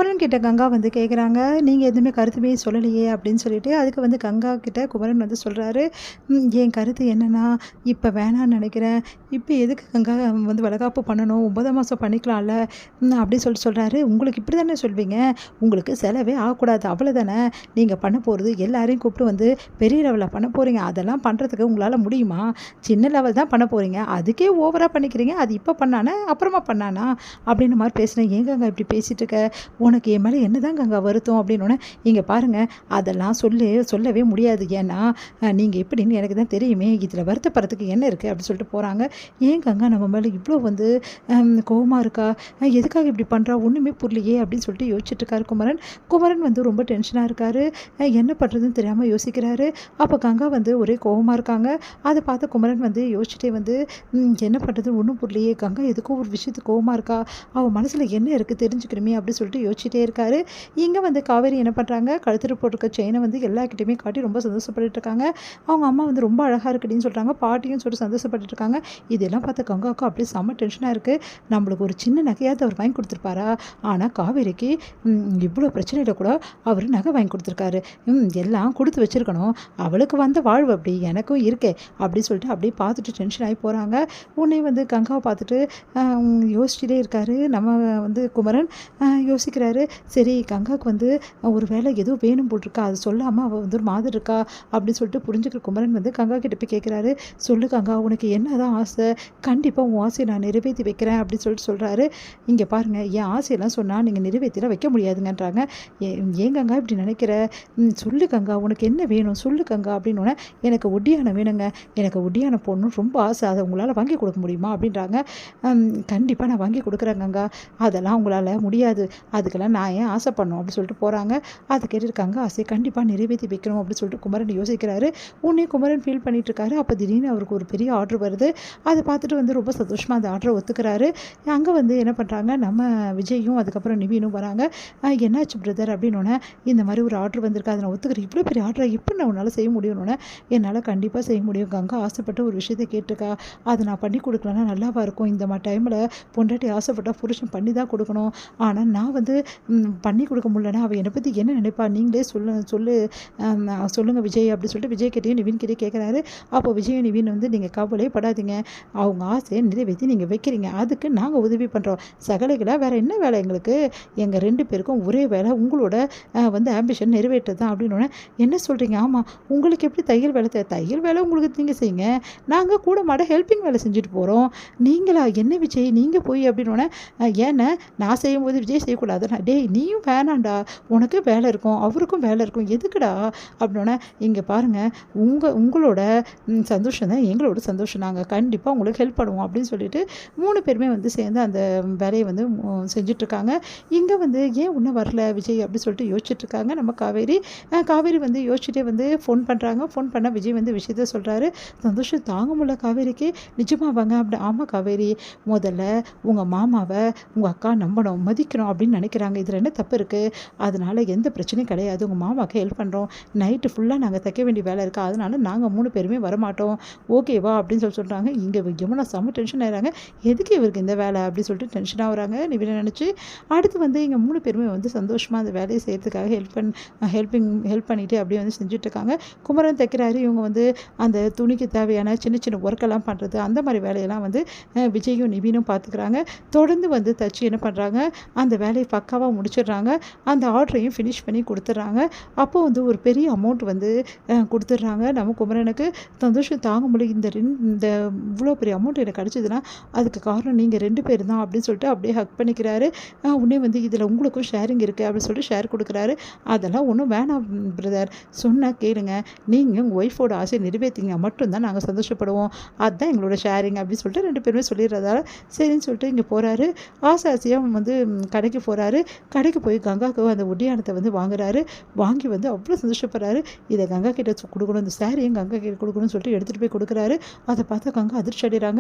குமரன் கிட்ட கங்கா வந்து கேட்குறாங்க, நீங்கள் எதுவுமே கருத்துமே சொல்லலையே அப்படின்னு சொல்லிட்டு. அதுக்கு வந்து கங்கா கிட்ட குமரன் வந்து சொல்கிறாரு, என் கருத்து என்னென்னா, இப்போ வேணான்னு நினைக்கிறேன். இப்போ எதுக்கு கங்கா வந்து வளகாப்பு பண்ணணும், 9ஆம் மாதம் பண்ணிக்கலாம்ல அப்படின்னு சொல்லிட்டு சொல்கிறாரு. உங்களுக்கு இப்படி தானே சொல்வீங்க, உங்களுக்கு செலவே ஆகக்கூடாது அவ்வளோதானே, நீங்கள் பண்ண போகிறது எல்லாரையும் கூப்பிட்டு வந்து பெரிய லெவலில் பண்ண போகிறீங்க. அதெல்லாம் பண்ணுறதுக்கு உங்களால் முடியுமா? சின்ன லெவல் தான் பண்ண போகிறீங்க, அதுக்கே ஓவராக பண்ணிக்கிறீங்க. அது இப்போ பண்ணானே அப்புறமா பண்ணானா அப்படின்னு மாதிரி பேசினேன். ஏன் கங்கா இப்படி பேசிகிட்டு இருக்க, உனக்கு என் மேலே என்ன தான் கங்கா வருத்தம் அப்படின்னோடனே, இங்கே பாருங்கள் அதெல்லாம் சொல்லவே முடியாது. ஏன்னா நீங்கள் எப்படின்னு எனக்கு தான் தெரியுமே, இதில் வருத்தப்படுறதுக்கு என்ன இருக்குது அப்படின்னு சொல்லிட்டு போகிறாங்க. ஏன் கங்கா நம்ம மேலே இவ்வளோ வந்து கோவமாக இருக்கா, எதுக்காக இப்படி பண்ணுறா, ஒன்றுமே புரியலையே அப்படின்னு சொல்லிட்டு யோசிச்சுட்டு இருக்காரு குமரன் வந்து ரொம்ப டென்ஷனாக இருக்கார். என்ன பண்ணுறதுன்னு தெரியாமல் யோசிக்கிறாரு. அப்போ கங்கா வந்து ஒரே கோவமாக இருக்காங்க. அதை பார்த்து குமரன் வந்து யோசிச்சுட்டே வந்து என்ன பண்ணுறது ஒன்றும் புரியலையே, கங்கா எதுக்கோ ஒரு விஷயத்துக்கு கோவமாக இருக்கா, அவள் மனசில் என்ன இருக்குது தெரிஞ்சுக்கணுமே அப்படின்னு சொல்லிட்டு யோசிச்சுட்டே இருக்காரு. இங்கே வந்து காவேரி என்ன பண்ணுறாங்க, கழுத்தில் போட்டிருக்க செயினை வந்து எல்லாருக்கிட்டையுமே காட்டி ரொம்ப சந்தோஷப்பட்டு இருக்காங்க. அவங்க அம்மா வந்து ரொம்ப அழகாக இருக்குன்னு சொல்கிறாங்க, பாட்டியும் சொல்லிட்டு சந்தோஷப்பட்டு இருக்காங்க. இதெல்லாம் பார்த்து கங்காவுக்கு அப்படியே செம்ம டென்ஷனாக இருக்குது. நம்மளுக்கு ஒரு சின்ன நகையாவது அவர் வாங்கி கொடுத்துருப்பாரா, ஆனால் காவேரிக்கு இவ்வளோ பிரச்சனையில் கூட அவர் நகை வாங்கி கொடுத்துருக்காரு. எல்லாம் கொடுத்து வச்சுருக்கணும், அவளுக்கு வந்த வாழ்வு அப்படி எனக்கும் இருக்கே அப்படின்னு சொல்லிட்டு அப்படியே பார்த்துட்டு டென்ஷன் ஆகி போகிறாங்க. உடனே வந்து கங்காவை பார்த்துட்டு யோசிச்சுட்டே இருக்காரு நம்ம வந்து குமரன். யோசிக்கிறாரு, சரி கங்காவுக்கு வந்து ஒரு வேலை ஏதோ வேணும் போட்டிருக்கா, அது சொல்லாமல் அவள் வந்து ஒரு மாதிரி இருக்கா அப்படின்னு சொல்லிட்டு புரிஞ்சுக்கிற குமரன் வந்து கங்கா கிட்ட போய் கேட்குறாரு, சொல்லு கங்கா உனக்கு என்ன தான் ஆசை, கண்டிப்பாக உன் ஆசையை நான் நிறைவேற்றி வைக்கிறேன் அப்படின்னு சொல்லிட்டு சொல்கிறாரு. இங்கே பாருங்கள், என் ஆசையெல்லாம் சொன்னால் நீங்கள் நிறைவேற்றிலாம் வைக்க முடியாதுங்கன்றாங்க. ஏன் கங்கா இப்படி நினைக்கிற, சொல்லு கங்கா உனக்கு என்ன வேணும் சொல்லு கங்கா அப்படின்னோடனே, எனக்கு ஒட்டியானம் வேணுங்க, எனக்கு ஒட்டியானம் போடணும் ரொம்ப ஆசை, அதை உங்களால் வாங்கி கொடுக்க முடியுமா அப்படின்றாங்க. கண்டிப்பாக நான் வாங்கி கொடுக்குறேன் கங்கா, அதெல்லாம் உங்களால் முடியாது, அதுக்கெல்லாம் நான் ஏன் ஆசைப்படணும் அப்படின்னு சொல்லிட்டு போகிறாங்க. அதை கேட்டுருக்காங்க, ஆசையை கண்டிப்பாக நிறைவேற்றி வைக்கணும் அப்படின்னு சொல்லிட்டு குமரன் யோசிக்கிறாரு. உடனே குமரன் ஃபீல் பண்ணிட்டு இருக்காரு. அப்போ திடீர்னு அவருக்கு ஒரு பெரிய ஆர்டர் வருது. அதை பார்த்துட்டு வந்து ரொம்ப சந்தோஷமாக அந்த ஆர்டரை ஒத்துக்கிறாரு. அங்கே வந்து என்ன பண்ணுறாங்க, நம்ம விஜயும் அதுக்கப்புறம் நிவீனும் வராங்க. என்னாச்சு பிரதர் அப்படின்னோடனே, இந்த மாதிரி ஒரு ஆர்டர் வந்திருக்கு, அதை நான் ஒத்துக்கிறேன், இவ்வளோ பெரிய ஆர்டரை எப்படி நான் உன்னால் செய்ய முடியும்னோடனே, என்னால் கண்டிப்பாக செய்ய முடியும் கங்கா ஆசைப்பட்டு ஒரு விஷயத்தை கேட்டிருக்கா, அதை நான் பண்ணி கொடுக்கலன்னா நல்லாவா இருக்கும், இந்த மாதிரி டைமில் பொண்டாட்டி ஆசைப்பட்டால் புருஷன் பண்ணி தான் கொடுக்கணும், ஆனால் நான் வந்து பண்ணி கொடுக்க முடியலன்னா அவள் என்னை பற்றி என்ன நினைப்பா, நீங்களே சொல்லுங்கள் விஜய் அப்படின்னு சொல்லிட்டு விஜய் கிட்டேயும் நிவின் கிட்டே கேட்குறாரு. அப்போ விஜய் நிவின் வந்து நீங்கள் கவலையே படாதீங்க, அவங்க ஆசையை நிறைவேற்றி நீங்கள் வைக்கிறீங்க, அதுக்கு நாங்கள் உதவி பண்ணுறோம், சகலைகளாக வேறு என்ன வேலை எங்களுக்கு, எங்கள் 2 பேருக்கும் ஒரே வேலை, உங்களோட வந்து ஆம்பிஷன் நிறைவேற்றது தான் அப்படின்னோடனே, என்ன சொல்கிறீங்க, ஆமாம் உங்களுக்கு எப்படி தையல் வேலை தையல் வேலை உங்களுக்கு நீங்கள் செய்யுங்க, நாங்கள் கூட மாட ஹெல்ப்பிங் வேலை செஞ்சுட்டு போகிறோம், நீங்களா என்ன விஜய் நீங்கள் போய் அப்படின்னோடனே, ஏன்னா நான் செய்யும்போது விஜய் செய்யக்கூடாதுண்ணா, டேய் நீயும் வேணாண்டா, உனக்கு வேலை இருக்கும் அவருக்கும் வேலை இருக்கும் எதுக்குடா அப்படின்னோடனே, இங்கே பாருங்கள் உங்களோட சந்தோஷம் தான் எங்களோட சந்தோஷம், நாங்கள் கண்டிப்பாக உங்களுக்கு ஹெல்ப் பண்ணுவோம் அப்படின்னு சொல்லிட்டு 3 பேருமே வந்து சேர்ந்து அந்த வேலையை வந்து செஞ்சிட்ருக்காங்க. இங்கே வந்து ஏன் இன்னும் வரல விஜய் அப்படின்னு சொல்லிட்டு யோசிச்சுட்ருக்காங்க நம்ம காவேரி வந்து யோசிச்சுட்டே வந்து ஃபோன் பண்ணுறாங்க. ஃபோன் பண்ணால் விஜய் வந்து விஷயத்த சொல்கிறாரு. சந்தோஷம் தாங்க முடியல காவேரிக்கு, நிஜமாவாங்க அப்படி, ஆமாம் காவேரி, முதல்ல உங்கள் மாமாவை உங்கள் அக்கா நம்பணும் மதிக்கணும் அப்படின்னு நினைக்கிறாங்க, இதில் என்ன தப்பு இருக்குது, அதனால் எந்த பிரச்சனையும் கிடையாது, உங்கள் மாமாவுக்கு ஹெல்ப் பண்ணுறோம், நைட்டு ஃபுல்லாக நாங்கள் தைக்க வேண்டிய வேலை இருக்குது, அதனால் நாங்கள் 3 பேருமே வரமாட்டோம் ஓகேவா அப்படின்னு சொல்கிறாங்க. இங்கே யமுனா செம்ம டென்ஷன் ஆகிறாங்க, எதுக்கு இவருக்கு இந்த வேலை அப்படின்னு சொல்லிட்டு டென்ஷன் ஆகுறாங்க நிவினை நினச்சி. அடுத்து வந்து இங்கே 3 பேருமே வந்து சந்தோஷமாக அந்த வேலையை செய்கிறதுக்காக ஹெல்ப் பண்ணிவிட்டு அப்படியே வந்து செஞ்சுட்ருக்காங்க. குமரன் தைக்கிறாரு, இவங்க வந்து அந்த துணிக்கு தேவையான சின்ன சின்ன ஒர்க்கெல்லாம் பண்ணுறது அந்த மாதிரி வேலையெல்லாம் வந்து விஜயும் நிவினும் பார்த்துக்கிறாங்க. தொடர்ந்து வந்து தச்சு என்ன பண்ணுறாங்க, அந்த வேலையை பக்காவாக முடிச்சிடுறாங்க, அந்த ஆர்டரையும் ஃபினிஷ் பண்ணி கொடுத்துட்றாங்க. அப்போது வந்து ஒரு பெரிய அமௌண்ட் வந்து கொடுத்துட்றாங்க நம்ம குமரனுக்கு. சந்தோஷம் தாங்க முடியல, இந்த இவ்வளோ பெரிய அமௌண்ட் எனக்கு கிடச்சிதுன்னா அதுக்கு காரணம் நீங்கள் 2 பேர் தான் அப்படின்னு சொல்லிட்டு அப்படியே ஹக் பண்ணிக்கிறாரு. உடனே வந்து இதில் உங்களுக்கும் ஷேரிங் இருக்குது அப்படின்னு சொல்லிட்டு ஷேர் கொடுக்குறாரு. அதெல்லாம் ஒன்றும் வேணாம் பிரதர், சொன்னால் கேளுங்க, நீங்கள் உங்கள் ஒய்ஃபோட ஆசையை நிறைவேற்றிங்க மட்டும்தான் நாங்கள் சந்தோஷப்படுவோம், அதுதான் எங்களோட ஷேரிங் அப்படின்னு சொல்லிட்டு 2 பேருமே சொல்லிடுறதால சரின்னு சொல்லிட்டு இங்கே போகிறாரு. ஆசையாக வந்து கடைக்கு போகிறாரு. கடைக்கு போய் கங்காவுக்கு அந்த ஒட்டியானத்தை வந்து வாங்கி வந்து அவ்வளோ சந்தோஷப்படுறாரு. இதை கங்கா கிட்ட கொடுக்கணும், இந்த சாரியும் கங்கா கிட்ட கொடுக்கணும்னு சொல்லிட்டு எடுத்துகிட்டு போய் கொடுக்குறாரு. அதை பார்த்தா கங்கா அதிர்ச்சி அடைகிறாங்க.